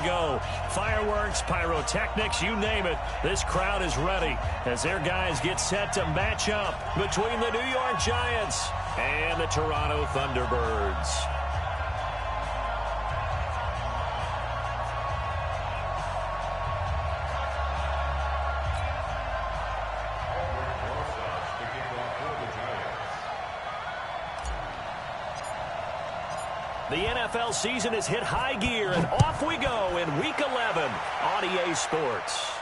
go. Fireworks, pyrotechnics, you name it. This crowd is ready as their guys get set to match up between the New York Giants and the Toronto Thunderbirds. The NFL season has hit high gear, and off we go in Week 11 on EA Sports.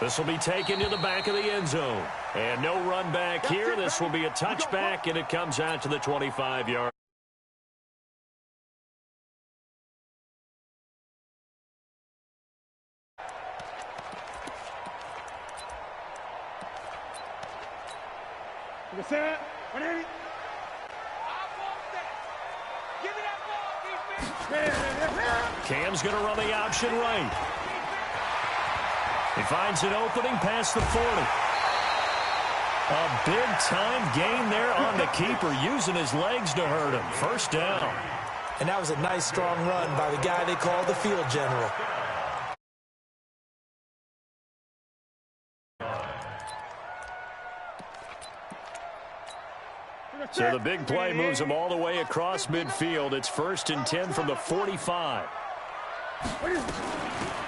This will be taken to the back of the end zone. And no run back here. This will be a touchback, and it comes out to the 25-yard. Cam's going to run the option right. He finds an opening past the 40. A big-time gain there on the keeper, using his legs to hurt him. First down. And that was a nice, strong run by the guy they call the field general. So the big play moves him all the way across midfield. It's 1st and 10 from the 45.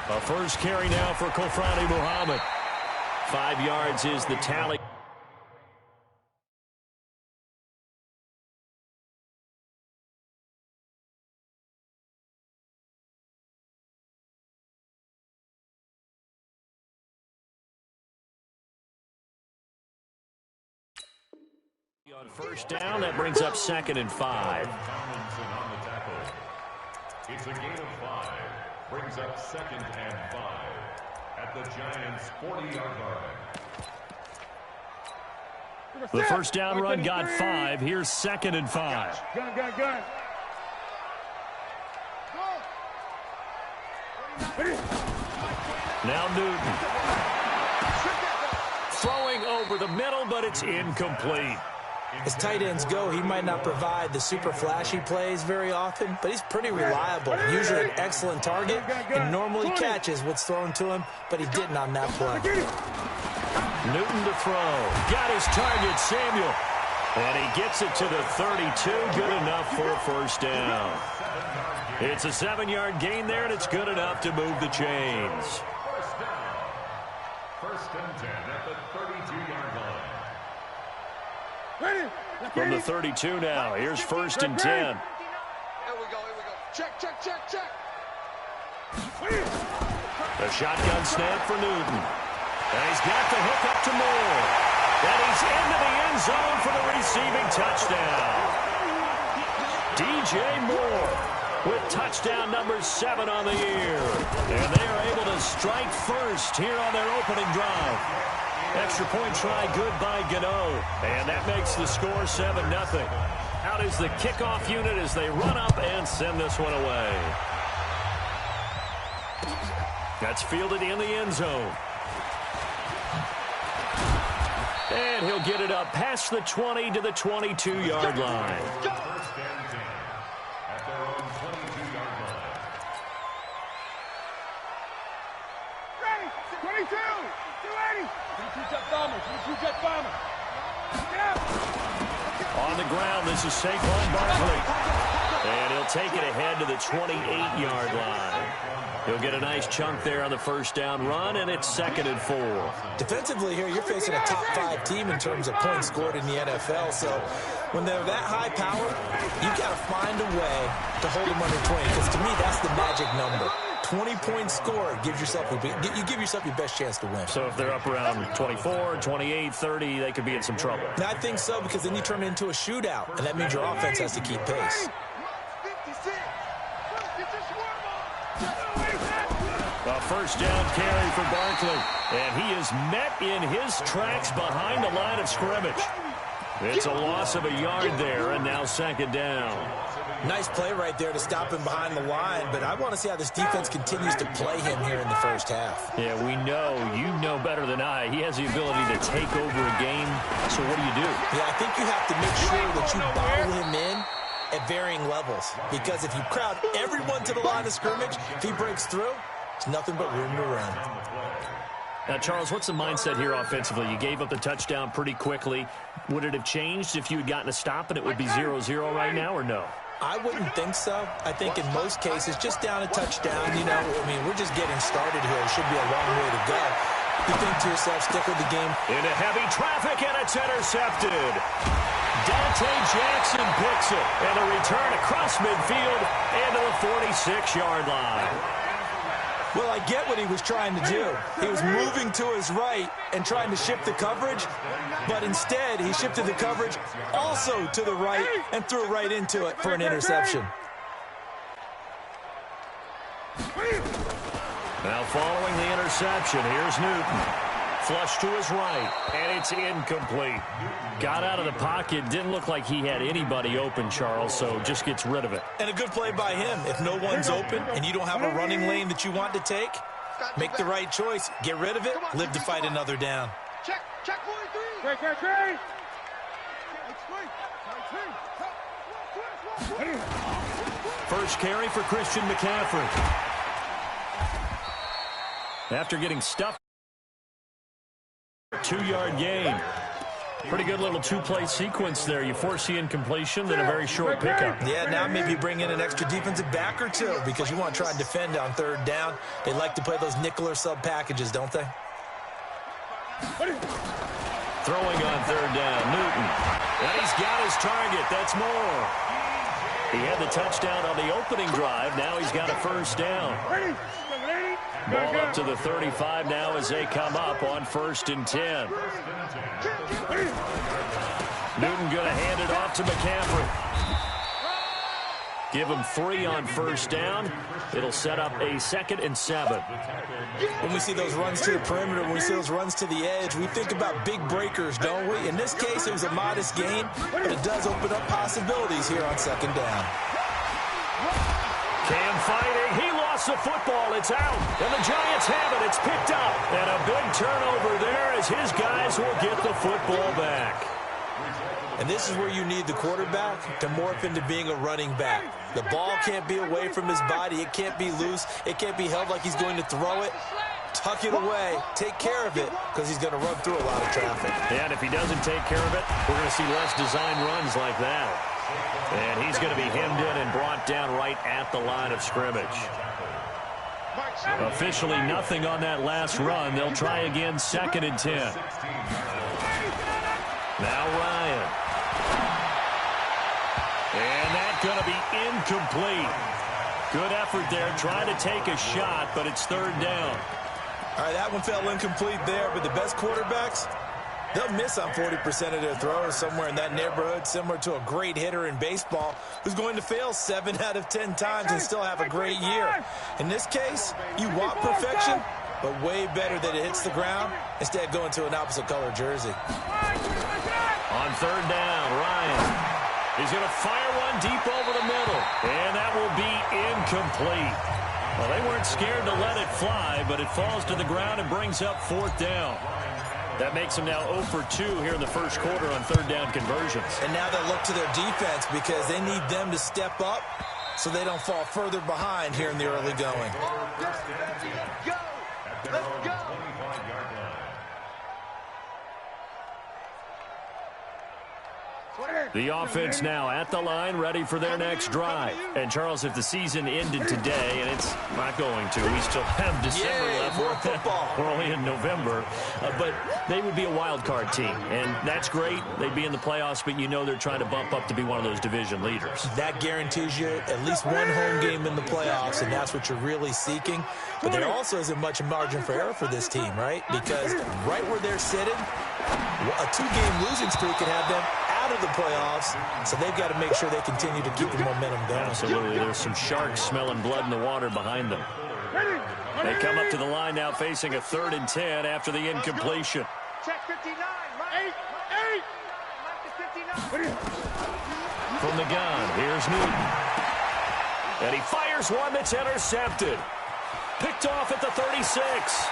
A first carry now for Kofrani Muhammad. 5 yards is the tally. On first down, that brings up 2nd and 5. It's a gain of 5. Brings up 2nd and 5 at the Giants' 40-yard line. The first down run got 5. Here's 2nd and 5. Gun. Now Newton. Throwing over the middle, but it's incomplete. As tight ends go, he might not provide the super flashy plays very often, but he's pretty reliable. Usually an excellent target, and normally catches what's thrown to him, but he didn't on that play. Newton to throw. Got his target, Samuel. And he gets it to the 32. Good enough for a first down. It's a 7-yard gain there, and it's good enough to move the chains. First down. 1st and 10 at the 32-yard line. From the 32 now, here's 1st and 10. Here we go. Check. The shotgun snap for Newton. And he's got the hook up to Moore. And he's into the end zone for the receiving touchdown. DJ Moore with touchdown number 7 on the year. And they are able to strike first here on their opening drive. Extra point try good by Gano. And that makes the score 7-0. Out is the kickoff unit as they run up and send this one away. That's fielded in the end zone. And he'll get it up past the 20 to the 22-yard line. First and 10 at their own 22-yard line. Ready. 22. 280. 22 jet bomber. On the ground, this is Saquon Barkley. And he'll take it ahead to the 28-yard line. He'll get a nice chunk there on the first down run, and it's 2nd and 4. Defensively here, you're facing a top 5 team in terms of points scored in the NFL. So when they're that high power, you got to find a way to hold them under 20. Because to me, that's the magic number. 20 points scored gives yourself you give yourself your best chance to win. So if they're up around 24, 28, 30, they could be in some trouble. Now, I think so, because then you turn it into a shootout, and that means your offense has to keep pace. A first down carry for Barkley, and he is met in his tracks behind the line of scrimmage. It's a loss of a yard there, and now 2nd down. Nice play right there to stop him behind the line, but I want to see how this defense continues to play him here in the first half. Yeah, we know, you know better than I, he has the ability to take over a game, so what do? Yeah, I think you have to make sure that you bottle him in at varying levels. Because if you crowd everyone to the line of scrimmage, if he breaks through, it's nothing but room to run. Now, Charles, what's the mindset here offensively? You gave up the touchdown pretty quickly. Would it have changed if you had gotten a stop and it would be 0-0 right now, or no? I wouldn't think so. I think in most cases, just down a touchdown, we're just getting started here. It should be a long way to go. You think to yourself, stick with the game. Into heavy traffic, and it's intercepted. Dante Jackson picks it, and a return across midfield into the 46-yard line. Well, I get what he was trying to do. He was moving to his right and trying to shift the coverage, but instead he shifted the coverage also to the right and threw right into it for an interception. Now following the interception, here's Newton. Flush to his right, and it's incomplete. Got out of the pocket, didn't look like he had anybody open, Charles, so just gets rid of it. And a good play by him. If no one's open and you don't have a running lane that you want to take, make the right choice. Get rid of it, live to fight another down. Check 43. First carry for Christian McCaffrey. After getting stuffed, 2-yard gain. Pretty good little two-play sequence there. You force the incompletion, then a very short pickup. Yeah, now maybe you bring in an extra defensive back or two because you want to try and defend on third down. They like to play those nickel or sub packages, don't they? Throwing on third down, Newton. And he's got his target. That's more. He had the touchdown on the opening drive. Now he's got a first down. Ball up to the 35 now as they come up on 1st and 10. Newton going to hand it off to McCaffrey. Give him 3 on 1st down. It'll set up a 2nd and 7. When we see those runs to the perimeter, when we see those runs to the edge, we think about big breakers, don't we? In this case, it was a modest gain, but it does open up possibilities here on 2nd down. Cam fighting. He lost the football. It's out. And the Giants have it. It's picked up. And a big turnover there as his guys will get the football back. And this is where you need the quarterback to morph into being a running back. The ball can't be away from his body. It can't be loose. It can't be held like he's going to throw it. Tuck it away. Take care of it because he's going to run through a lot of traffic. And if he doesn't take care of it, we're going to see less design runs like that. And he's going to be hemmed in and brought down right at the line of scrimmage. Officially nothing on that last run. They'll try again 2nd and 10. Now Ryan. And that's going to be incomplete. Good effort there, trying to take a shot, but it's 3rd down. All right, that one fell incomplete there, but the best quarterbacks, they'll miss on 40% of their throws, somewhere in that neighborhood, similar to a great hitter in baseball who's going to fail 7 out of 10 times and still have a great year. In this case, you want perfection, but way better that it hits the ground instead of going to an opposite color jersey. On 3rd down, Ryan. He's going to fire one deep over the middle, and that will be incomplete. Well, they weren't scared to let it fly, but it falls to the ground and brings up 4th down. That makes them now 0 for 2 here in the first quarter on 3rd down conversions. And now they look to their defense because they need them to step up so they don't fall further behind here in the early going. Let's go. The offense now at the line, ready for their next drive. And, Charles, if the season ended today, and it's not going to, we still have December left. More football. We're only in November. But they would be a wild card team, and that's great. They'd be in the playoffs, but you know they're trying to bump up to be one of those division leaders. That guarantees you at least one home game in the playoffs, and that's what you're really seeking. But there also isn't much margin for error for this team, right? Because right where they're sitting, a 2-game losing streak could have them out of the playoffs, so they've got to make sure they continue to keep the momentum going. Absolutely. There's some sharks smelling blood in the water behind them. They come up to the line now facing a 3rd and 10 after the incompletion. Check 59, right? 59. From the gun, here's Newton. And he fires one that's intercepted. Picked off at the 36.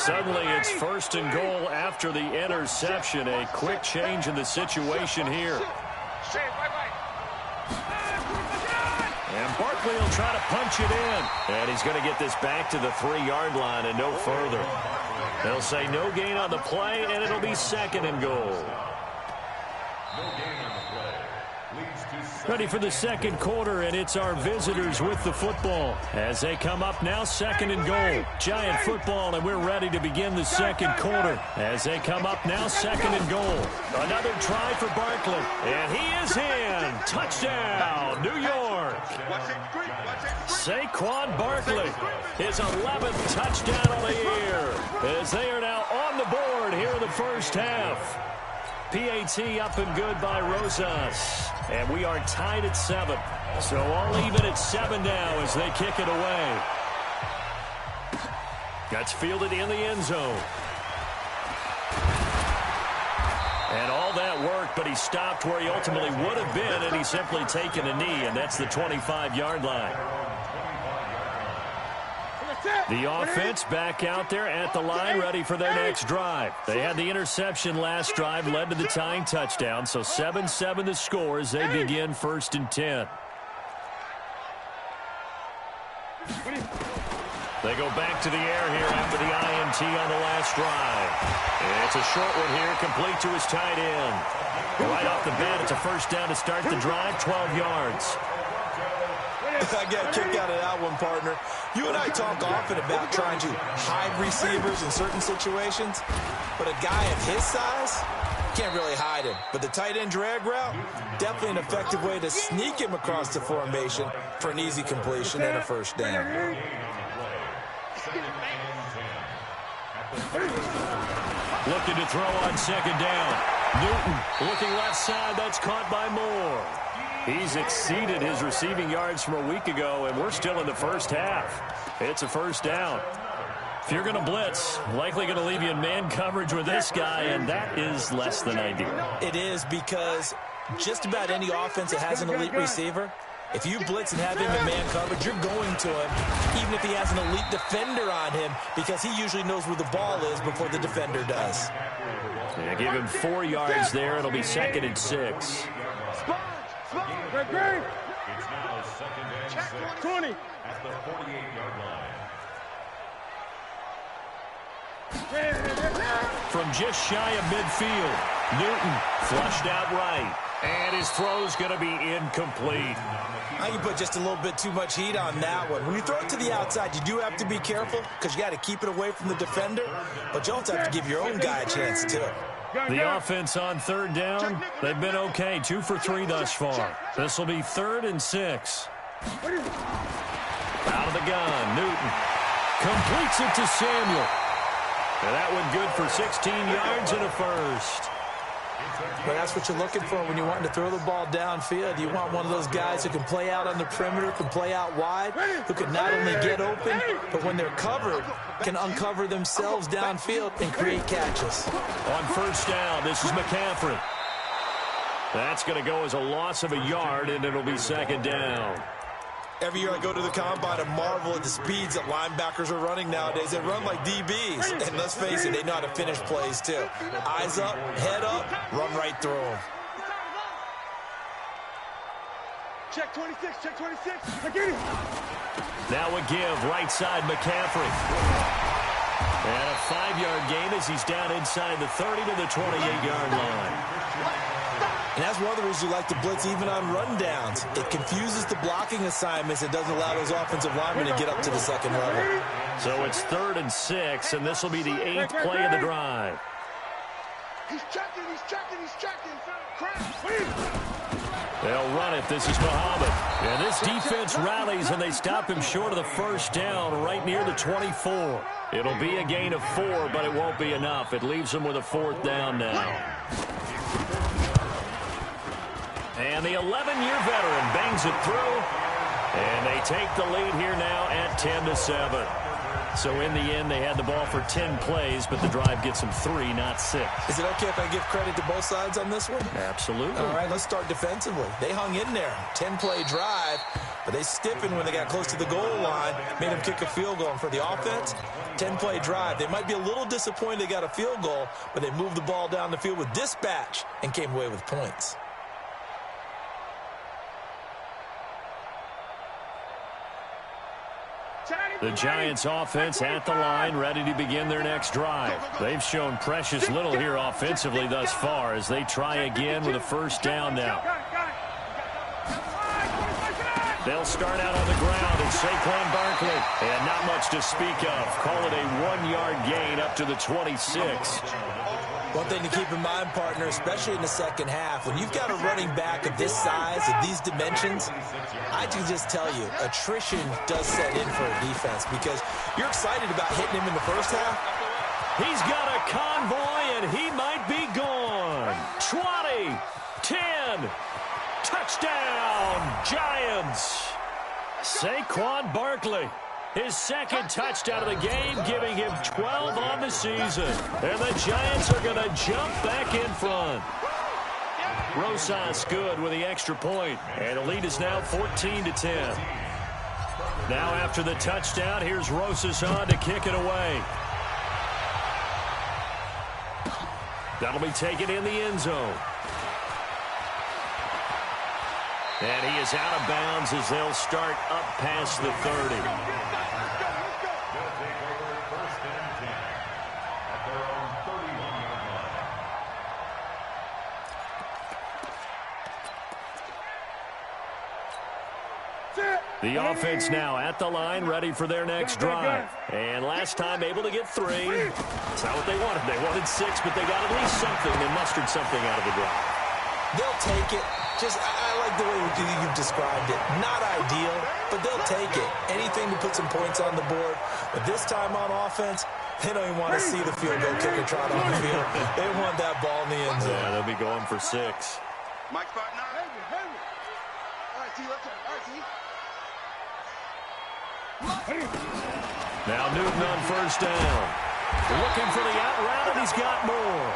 suddenly it's 1st and goal after the interception. A quick change in the situation here. And Barkley will try to punch it in. And he's going to get this back to the 3-yard line and no further. They'll say no gain on the play, and it'll be 2nd and goal. Ready for the second quarter, and it's our visitors with the football. As they come up now, 2nd and goal. Giant football, and we're ready to begin the second quarter. As they come up now, 2nd and goal. Another try for Barkley, and he is in. Touchdown, New York. Saquon Barkley, his 11th touchdown of the year, as they are now on the board here in the first half. PAT up and good by Rosas. And we are tied at 7. So all even at 7 now as they kick it away. That's fielded in the end zone. And all that work, but he stopped where he ultimately would have been, and he's simply taken a knee, and that's the 25-yard line. The offense back out there at the line, ready for their next drive. They had the interception last drive, led to the tying touchdown, so 7-7 the score as they begin 1st and 10. They go back to the air here after the INT on the last drive. It's a short one here, complete to his tight end. Right off the bat, it's a 1st down to start the drive, 12 yards. I got kicked out of that one, partner. You and I talk often about trying to hide receivers in certain situations, but a guy of his size can't really hide him. But the tight end drag route, definitely an effective way to sneak him across the formation for an easy completion and a 1st down. Looking to throw on 2nd down. Newton looking left side. That's caught by Moore. He's exceeded his receiving yards from a week ago, and we're still in the first half. It's a 1st down. If you're going to blitz, likely going to leave you in man coverage with this guy, and that is less than ideal. It is, because just about any offense that has an elite receiver, if you blitz and have him in man coverage, you're going to him, even if he has an elite defender on him, because he usually knows where the ball is before the defender does. Yeah, give him 4 yards there. It'll be 2nd and 6. It's now 2nd and 6 20 at the 48-yard line. From just shy of midfield, Newton flushed out right. And his throw's going to be incomplete. I can put just a little bit too much heat on that one. When you throw it to the outside, you do have to be careful because you got to keep it away from the defender. But you also have to give your own guy a chance, too. The offense on 3rd down, they've been okay. 2 for 3 thus far. This will be 3rd and 6. Out of the gun, Newton completes it to Samuel. And that one good for 16 yards and a 1st. But that's what you're looking for when you want to throw the ball downfield. You want one of those guys who can play out on the perimeter, can play out wide, who can not only get open, but when they're covered, can uncover themselves downfield and create catches. On 1st down, this is McCaffrey. That's going to go as a loss of a yard, and it'll be 2nd down. Every year I go to the combine and marvel at the speeds that linebackers are running nowadays. They run like DBs. And let's face it, they know how to finish plays too. Eyes up, head up, run right through them. Check 26, check 26. I get it. Now a give, right side, McCaffrey. And a 5-yard gain as he's down inside the 30 to the 28-yard line. And that's one of the reasons you like to blitz even on rundowns. It confuses the blocking assignments. It doesn't allow those offensive linemen to get up to the 2nd level. So it's 3rd and 6, and this will be the 8th play of the drive. He's checking, he's checking, he's checking. Crap. They'll run it. This is Muhammad. And this defense rallies, and they stop him short of the 1st down right near the 24. It'll be a gain of 4, but it won't be enough. It leaves them with a 4th down now. And the 11-year veteran bangs it through. And they take the lead here now at 10-7. So in the end, they had the ball for 10 plays, but the drive gets them 3, not 6. Is it okay if I give credit to both sides on this one? Absolutely. All right, let's start defensively. They hung in there. 10-play drive, but they stiffened when they got close to the goal line, made them kick a field goal. And for the offense, 10-play drive. They might be a little disappointed they got a field goal, but they moved the ball down the field with dispatch and came away with points. The Giants offense at the line, ready to begin their next drive. They've shown precious little here offensively thus far as they try again with a first down now. They'll start out on the ground, and Saquon Barkley, and not much to speak of. Call it a 1-yard gain up to the 26. One thing to keep in mind, partner, especially in the second half, when you've got a running back of this size, of these dimensions, I can just tell you, attrition does set in for a defense because you're excited about hitting him in the first half. He's got a convoy, and he might be gone. 20, 10, touchdown, Giants. Saquon Barkley. His second touchdown of the game, giving him 12 on the season. And the Giants are going to jump back in front. Rosas good with the extra point. And the lead is now 14-10. Now after the touchdown, here's Rosas on to kick it away. That'll be taken in the end zone. And he is out of bounds as they'll start up past the 30. The offense now at the line, ready for their next drive. And last time able to get 3. It's not what they wanted. They wanted 6, but they got at least something. They mustered something out of the drive. They'll take it. I like the way you've described it. Not ideal, but they'll take it. Anything to put some points on the board. But this time on offense, they don't even want to see the field goal kicker trot on the field. They want that ball in the end zone. Yeah, they'll be going for 6. Mike's partner. All right, T, let's go. All right, T. Now Newton on first down. Looking for the out route, and he's got more.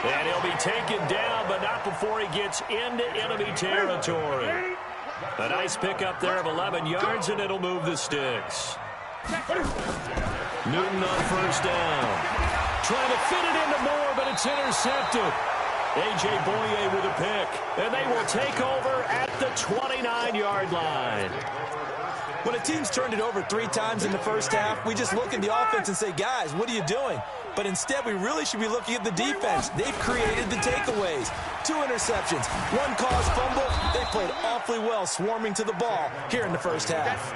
And he'll be taken down, but not before he gets into enemy territory. A nice pickup there of 11 yards, and it'll move the sticks. Newton on first down. Trying to fit it into Moore, but it's intercepted. jjae187's with a pick, and they will take over at the 29-yard line. When a team's turned it over 3 times in the first half, we just look at the offense and say, guys, what are you doing? But instead, we really should be looking at the defense. They've created the takeaways. 2 interceptions, 1 caused fumble. They played awfully well swarming to the ball here in the first half.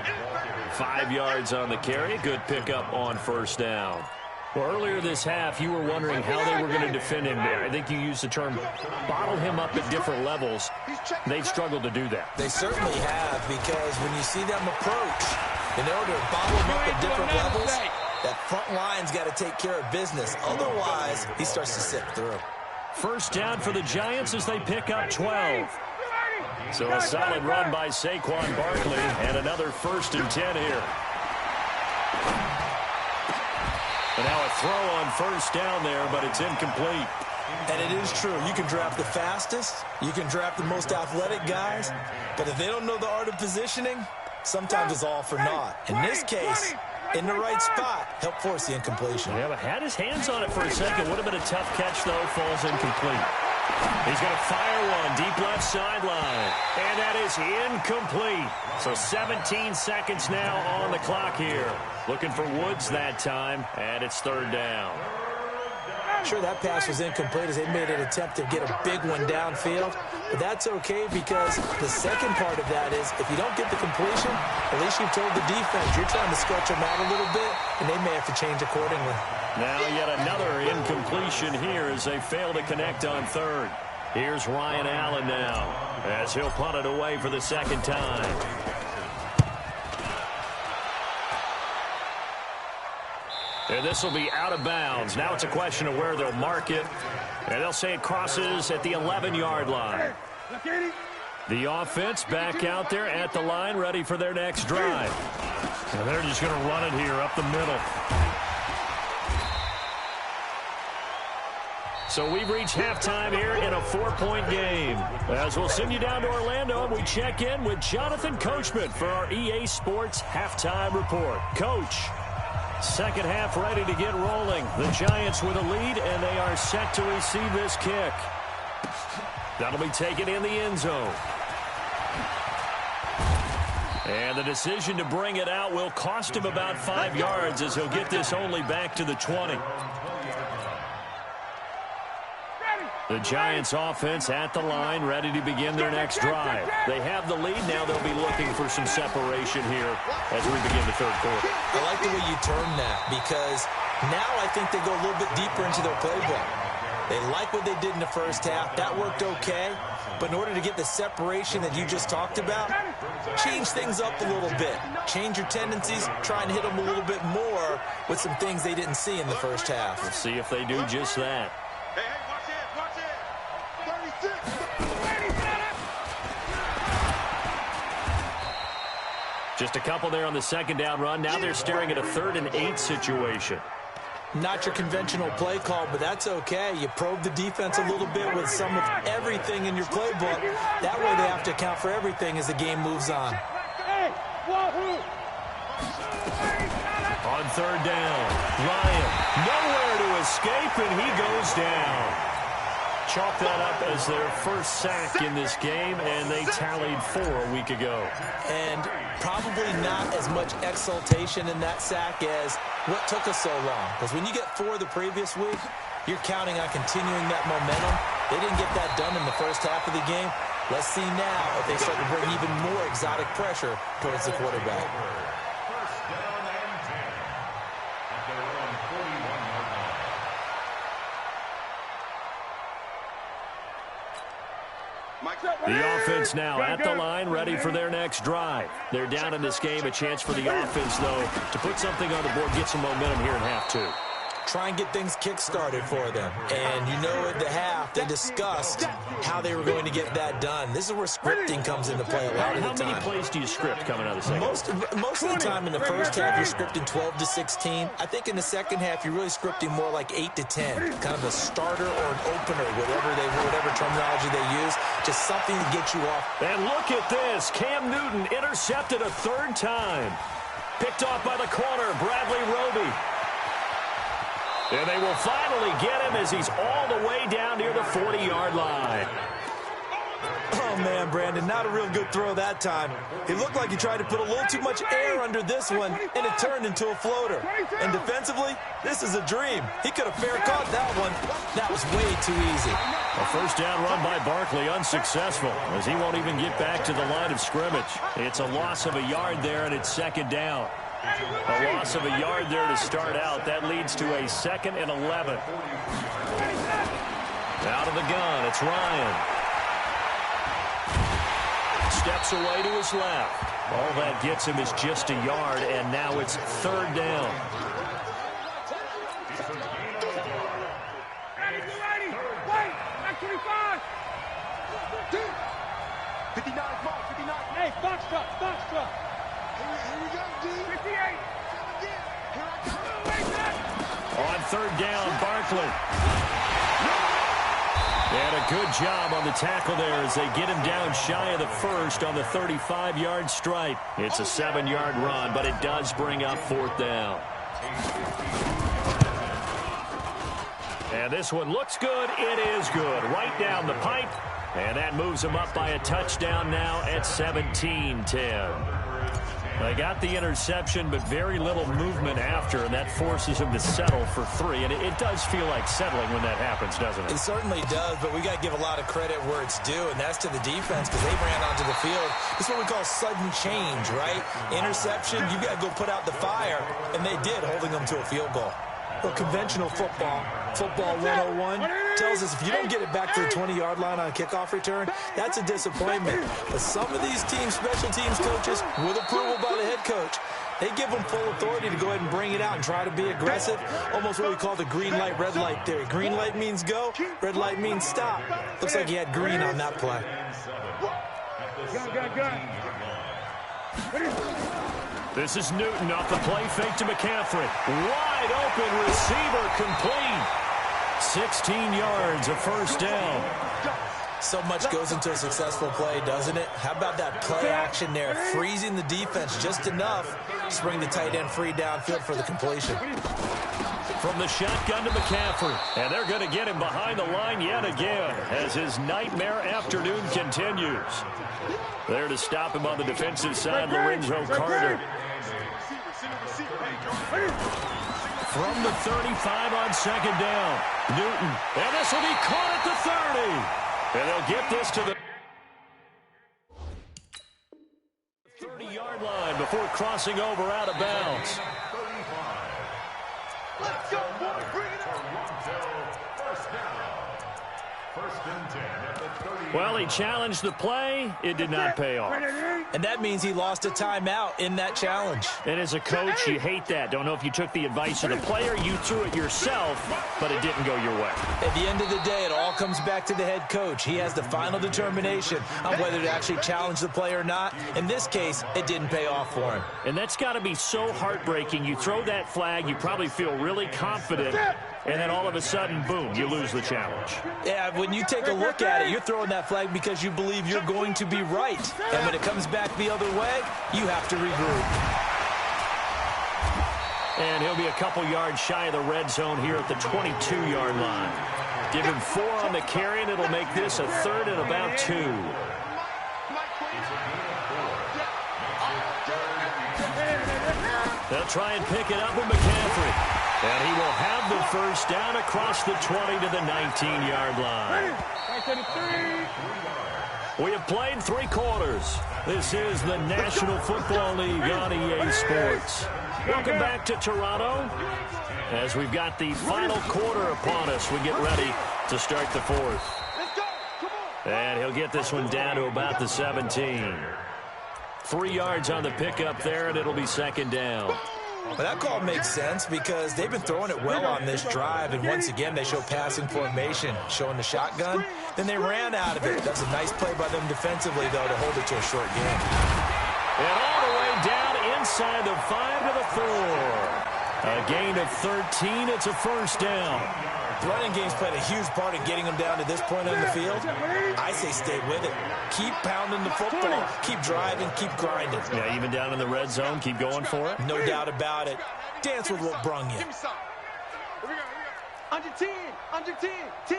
5 yards on the carry. Good pickup on first down. Well, earlier this half, you were wondering how they were going to defend him. I think you used the term bottle him up at different levels. They've struggled to do that. They certainly have, because when you see them approach, in order to bottle him up at different levels, that front line's got to take care of business. Otherwise, he starts to slip through. First down for the Giants as they pick up 12. So a solid run by Saquon Barkley, and another 1st and 10 here. And now a throw on first down there, but it's incomplete. And it is true. You can draft the fastest. You can draft the most athletic guys. But if they don't know the art of positioning, sometimes it's all for naught. In this case, in the right spot, help force the incompletion. Yeah, but had his hands on it for a second. Would have been a tough catch, though. Falls incomplete. He's going to fire one deep left sideline. And that is incomplete. So 17 seconds now on the clock here. Looking for Woods that time, and it's 3rd down. Sure, that pass was incomplete as they made an attempt to get a big one downfield. But that's okay, because the second part of that is if you don't get the completion, at least you've told the defense you're trying to stretch them out a little bit, and they may have to change accordingly. Now yet another incompletion here as they fail to connect on 3rd. Here's Ryan Allen now as he'll punt it away for the 2nd time. And this will be out of bounds. Now it's a question of where they'll mark it. And they'll say it crosses at the 11-yard line. The offense back out there at the line, ready for their next drive. And they're just going to run it here up the middle. So we've reached halftime here in a 4-point game. As we'll send you down to Orlando, and we check in with Jonathan Coachman for our EA Sports Halftime Report. Coach. Second half ready to get rolling. The Giants with a lead, and they are set to receive this kick. That'll be taken in the end zone. And the decision to bring it out will cost him about 5 yards as he'll get this only back to the 20. The Giants offense at the line, ready to begin their next drive. They have the lead. Now they'll be looking for some separation here as we begin the third quarter. I like the way you term that, because now I think they go a little bit deeper into their playbook. They like what they did in the first half. That worked okay. But in order to get the separation that you just talked about, change things up a little bit. Change your tendencies, try and hit them a little bit more with some things they didn't see in the first half. We'll see if they do just that. Hey, watch it, watch it. 36. Just a couple there on the second down run. Now they're staring at a 3rd and 8 situation. Not your conventional play call, but that's okay. You probe the defense a little bit with some of everything in your playbook. That way they have to account for everything as the game moves on. On 3rd down, Ryan nowhere to escape, and he goes down. Chalk that up as their first sack in this game, and they tallied 4 a week ago. And probably not as much exultation in that sack as what took us so long. Because when you get 4 the previous week, you're counting on continuing that momentum. They didn't get that done in the first half of the game. Let's see now if they start to bring even more exotic pressure towards the quarterback. First down and 10 at their own 41-yard line. The offense now at the line, ready for their next drive. They're down in this game. A chance for the offense, though, to put something on the board, get some momentum here in half 2. Try and get things kick-started for them. And you know at the half, they discussed how they were going to get that done. This is where scripting comes into play a lot of the time. How many plays do you script coming out of the second? Most of the time in the first half, you're scripting 12 to 16. I think in the second half, you're really scripting more like 8 to 10. Kind of a starter or an opener, whatever terminology they use. Just something to get you off. And look at this. Cam Newton intercepted a 3rd time. Picked off by the corner, Bradley Roby. And they will finally get him as he's all the way down near the 40-yard line. Oh, man, Brandon, not a real good throw that time. It looked like he tried to put a little too much air under this one, and it turned into a floater. And defensively, this is a dream. He could have fair caught that one. That was way too easy. A first down run by Barkley, unsuccessful, as he won't even get back to the line of scrimmage. It's a loss of a yard there, and it's 2nd down. A loss of a yard there to start out. That leads to a 2nd and 11. Out of the gun, it's Ryan. Steps away to his left. All that gets him is just a yard, and now it's 3rd down. Hey, box truck. On 3rd down, Barkley. And a good job on the tackle there as they get him down shy of the 1st on the 35-yard stripe. It's a 7-yard run, but it does bring up 4th down. And this one looks good. It is good. Right down the pipe. And that moves them up by a touchdown now at 17-10. They got the interception, but very little movement after, and that forces him to settle for 3. And it does feel like settling when that happens, doesn't it? It certainly does, but we got to give a lot of credit where it's due, and that's to the defense because they ran onto the field. It's what we call sudden change, right? Interception, you got to go put out the fire, and they did, holding them to a field goal. Well, conventional football 101, tells us if you don't get it back to the 20-yard line on a kickoff return, that's a disappointment. But some of these teams, special teams coaches, with approval by the head coach, they give them full authority to go ahead and bring it out and try to be aggressive, almost what we call the green light, red light theory. Green light means go, red light means stop. Looks like he had green on that play. This is Newton off the play fake to McCaffrey. Wide open receiver complete. 16 yards, a first down. So much goes into a successful play, doesn't it? How about that play action there, freezing the defense just enough Just bring the tight end free downfield for the completion. From the shotgun to McCaffrey. And they're going to get him behind the line yet again as his nightmare afternoon continues. There to stop him on the defensive side, Lorenzo Carter. From the 35 on second down, Newton. And this will be caught at the 30. And they'll get this to the 30-yard line before crossing over out of bounds. Let's go, boy. Bring it on. First down. First and 10 at the 30. Well, he challenged the play. It did not pay off. And that means he lost a timeout in that challenge. And as a coach, you hate that. Don't know if you took the advice of the player. You threw it yourself, but it didn't go your way. At the end of the day, it all comes back to the head coach. He has the final determination on whether to actually challenge the play or not. In this case, it didn't pay off for him. And that's got to be so heartbreaking. You throw that flag, you probably feel really confident, and then all of a sudden, boom, you lose the challenge. Yeah, when you take a look at it, you're throwing that flag because you believe you're going to be right. And when it comes back the other way, you have to regroup. And he'll be a couple yards shy of the red zone here at the 22-yard line. Give him 4 on the carry, and it'll make this a 3rd and about 2. They'll try and pick it up with McCaffrey. And he will have the first down across the 20 to the 19-yard line. We have played 3 quarters. This is the National Football League on EA Sports. Welcome back to Toronto. As we've got the final quarter upon us, we get ready to start the 4th. And he'll get this one down to about the 17. 3 yards on the pickup there, and it'll be 2nd down. Well, that call makes sense because they've been throwing it well on this drive, and once again they show passing formation, showing the shotgun. Then they ran out of it. That's a nice play by them defensively, though, to hold it to a short game. And all the way down inside the 5 to the 4. A gain of 13. It's a first down. The running game's played a huge part in getting them down to this point on the field. I say stay with it. Keep pounding the football. Keep driving. Keep grinding. Yeah, even down in the red zone, keep going for it. No doubt about it. Dance with what brung you. Under 10. Under 10. 10.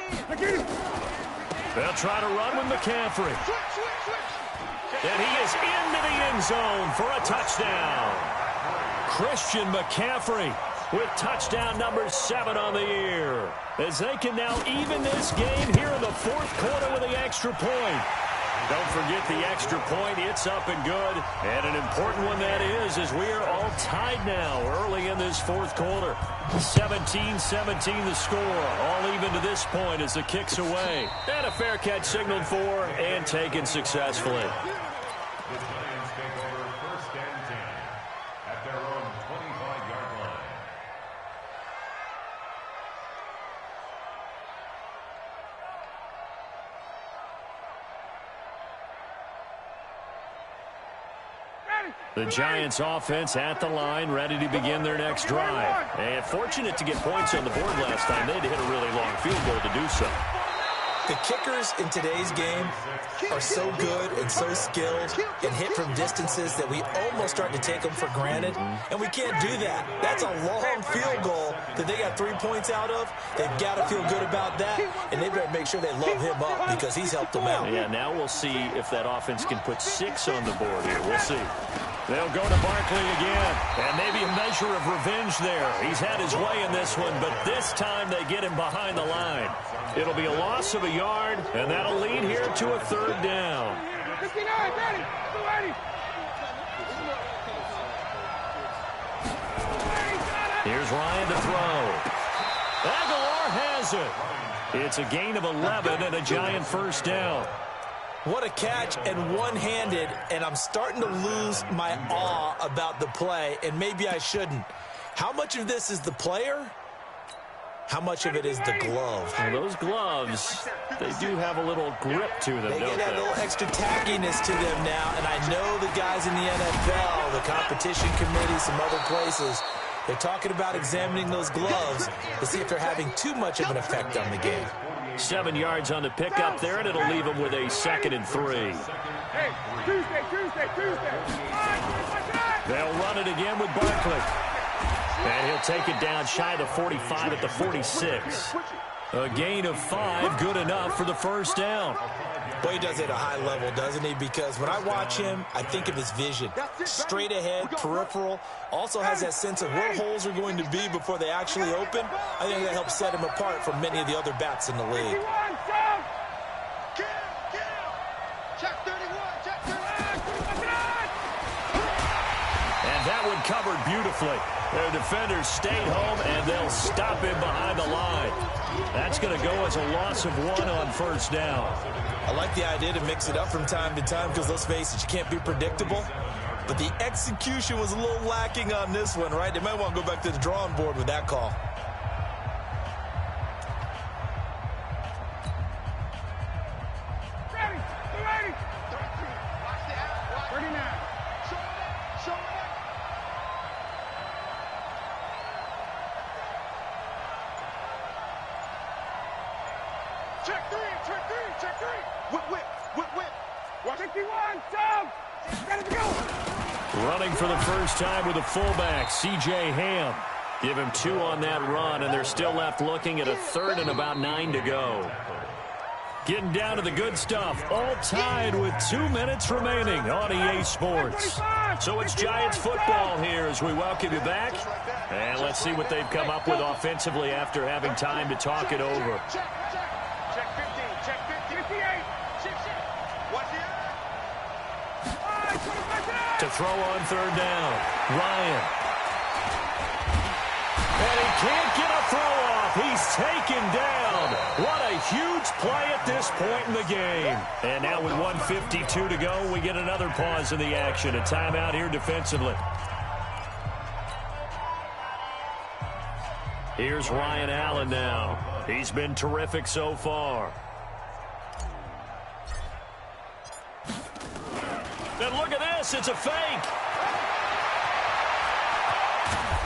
They'll try to run with McCaffrey. And he is into the end zone for a touchdown. Christian McCaffrey with touchdown number 7 on the year, as they can now even this game here in the 4th quarter with the extra point. Don't forget the extra point. It's up and good. And an important one that is, as we are all tied now early in this 4th quarter. 17-17 the score. All even to this point as the kick's away. And a fair catch signaled for and taken successfully. The Giants offense at the line, ready to begin their next drive. And fortunate to get points on the board last time. They had to hit a really long field goal to do so. The kickers in today's game are so good and so skilled and hit from distances that we almost start to take them for granted, and we can't do that. That's a long field goal that they got 3 points out of. They've got to feel good about that, and they better make sure they love him up because he's helped them out. Yeah, now we'll see if that offense can put 6 on the board here. We'll see. They'll go to Barkley again, and maybe a measure of revenge there. He's had his way in this one, but this time they get him behind the line. It'll be a loss of a yard, and that'll lead here to a 3rd down. Here's Ryan to throw. Aguilar has it. It's a gain of 11 and a Giant first down. What a catch, and one-handed, and I'm starting to lose my awe about the play, and maybe I shouldn't. How much of this is the player? How much of it is the glove? Well, those gloves, they do have a little grip to them, They don't get that little extra tackiness to them now, and I know the guys in the NFL, the competition committee, some other places, they're talking about examining those gloves to see if they're having too much of an effect on the game. 7 yards on the pickup there, and it'll leave them with a 2nd and 3. Hey, Tuesday. They'll run it again with Barkley. And he'll take it down shy of the 45 at the 46. A gain of 5, good enough for the first down. Well, he does it at a high level, doesn't he? Because when I watch him, I think of his vision. Straight ahead, peripheral. Also has that sense of where holes are going to be before they actually open. I think that helps set him apart from many of the other backs in the league. Check 31, check 31. And that one covered beautifully. Their defenders stayed home, and they'll stop him behind the line. That's going to go as a loss of 1 on first down. I like the idea to mix it up from time to time because, let's face it, you can't be predictable. But the execution was a little lacking on this one, right? They might want to go back to the drawing board with that call. Ready. Watch the out. 39. Show it. Check three. Whip. 51, down. Ready to go. Running for the first time with a fullback, jjae187's. Give him 2 on that run, and they're still left looking at a third and about 9 to go. Getting down to the good stuff, all tied with 2 minutes remaining on EA Sports. So it's Giants football here as we welcome you back. And let's see what they've come up with offensively after having time to talk it over. Check 15. Check 58. Watch the out. To throw on third down, Ryan. And he can't get a throw off. He's taken down. What a huge play at this point in the game. And now with 1:52 to go, we get another pause in the action. A timeout here defensively. Here's Ryan Allen now. He's been terrific so far. And look at this. It's a fake.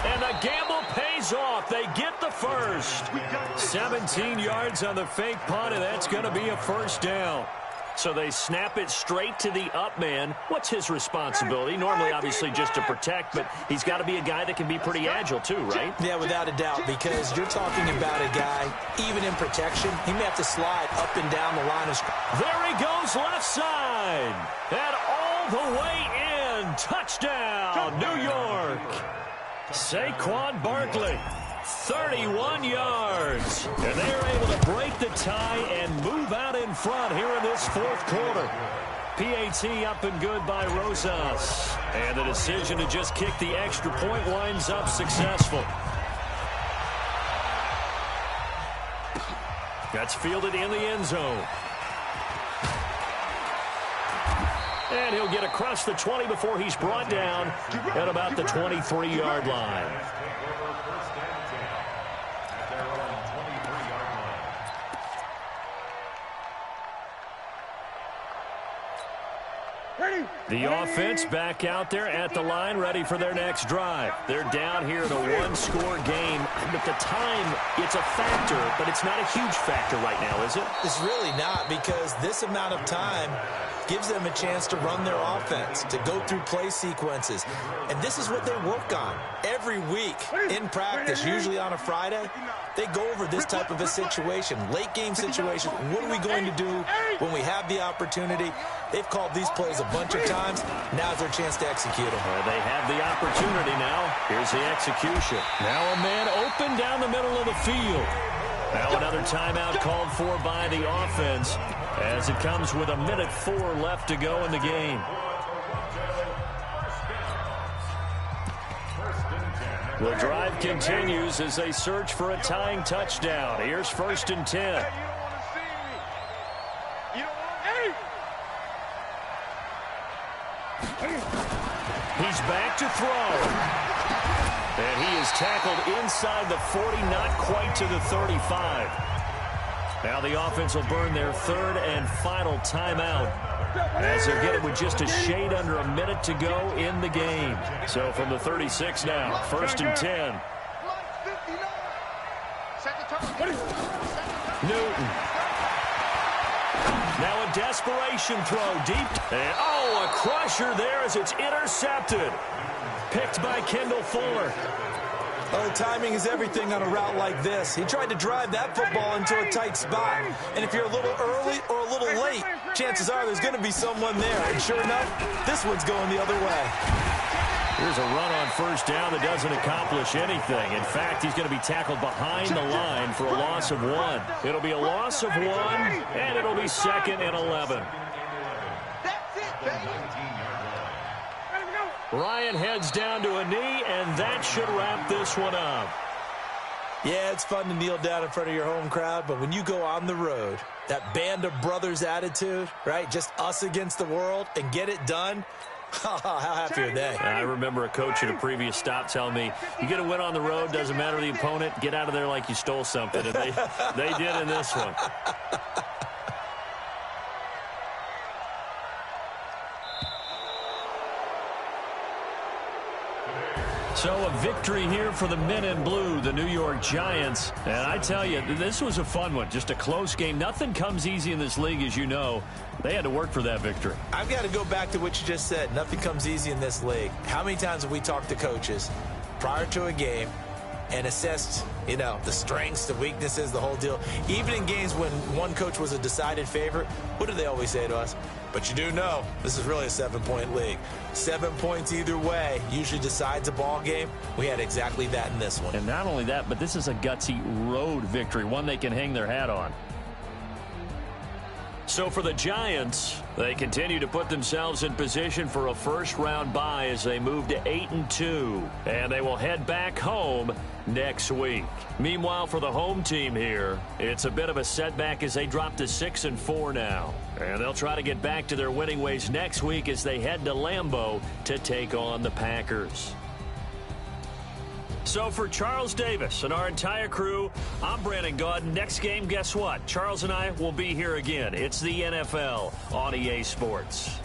And the gamble pays off. They get the first. 17 yards on the fake punt, and that's going to be a first down. So they snap it straight to the up man. What's his responsibility? Normally, obviously, just to protect, but he's got to be a guy that can be pretty agile too, right? Yeah, without a doubt, because you're talking about a guy, even in protection, he may have to slide up and down the line of scrimmage. There he goes left side. And all the way in. Touchdown, New York. Saquon Barkley, 31 yards. And they are able to break the tie and move out in front here in this fourth quarter. PAT up and good by Rosas. And the decision to just kick the extra point winds up successful. That's fielded in the end zone. And he'll get across the 20 before he's brought down at about the 23-yard line. The offense back out there at the line, ready for their next drive. They're down here in a one-score game. But the time, it's a factor, but it's not a huge factor right now, is it? It's really not, because this amount of time gives them a chance to run their offense, to go through play sequences. And this is what they work on every week in practice, usually on a Friday. They go over this type of a situation, late game situation. What are we going to do when we have the opportunity? They've called these plays a bunch of times. Now's their chance to execute them. Well, they have the opportunity now. Here's the execution. Now a man open down the middle of the field. Now another timeout called for by the offense as it comes with 1:04 left to go in the game. The drive continues as they search for a tying touchdown. Here's 1st and 10. He's back to throw. And he is tackled inside the 40, not quite to the 35. Now the offense will burn their third and final timeout as they're getting with just a shade under a minute to go in the game. So from the 36 now, 1st and 10. Newton. Now a desperation throw deep. And, oh, a crusher there as it's intercepted. picked by Kendall Fuller. Oh, timing is everything on a route like this. He tried to drive that football into a tight spot. And if you're a little early or a little late, chances are there's going to be someone there. And sure enough, this one's going the other way. Here's a run on first down that doesn't accomplish anything. In fact, he's going to be tackled behind the line for a loss of 1. It'll be a loss of 1, and it'll be 2nd and 11. That's it, baby. Ryan heads down to a knee, and that should wrap this one up. Yeah, it's fun to kneel down in front of your home crowd, but when you go on the road, that band of brothers attitude, right, just us against the world, and get it done, how happy are they? I remember a coach at a previous stop telling me, you get a win on the road, doesn't matter the opponent, get out of there like you stole something. And they did in this one. So a victory here for the men in blue, the New York Giants. And I tell you, this was a fun one. Just a close game. Nothing comes easy in this league, as you know. They had to work for that victory. I've got to go back to what you just said. Nothing comes easy in this league. How many times have we talked to coaches prior to a game and assessed, the strengths, the weaknesses, the whole deal? Even in games when one coach was a decided favorite, what do they always say to us? But you do know this is really a 7-point league. 7 points either way usually decides a ball game. We had exactly that in this one. And not only that, but this is a gutsy road victory, one they can hang their hat on. So for the Giants, they continue to put themselves in position for a first-round bye as they move to 8-2. And they will head back home next week. Meanwhile, for the home team here, it's a bit of a setback as they drop to 6-4 now. And they'll try to get back to their winning ways next week as they head to Lambeau to take on the Packers. So for Charles Davis and our entire crew, I'm Brandon Gaudin. Next game, guess what? Charles and I will be here again. It's the NFL on EA Sports.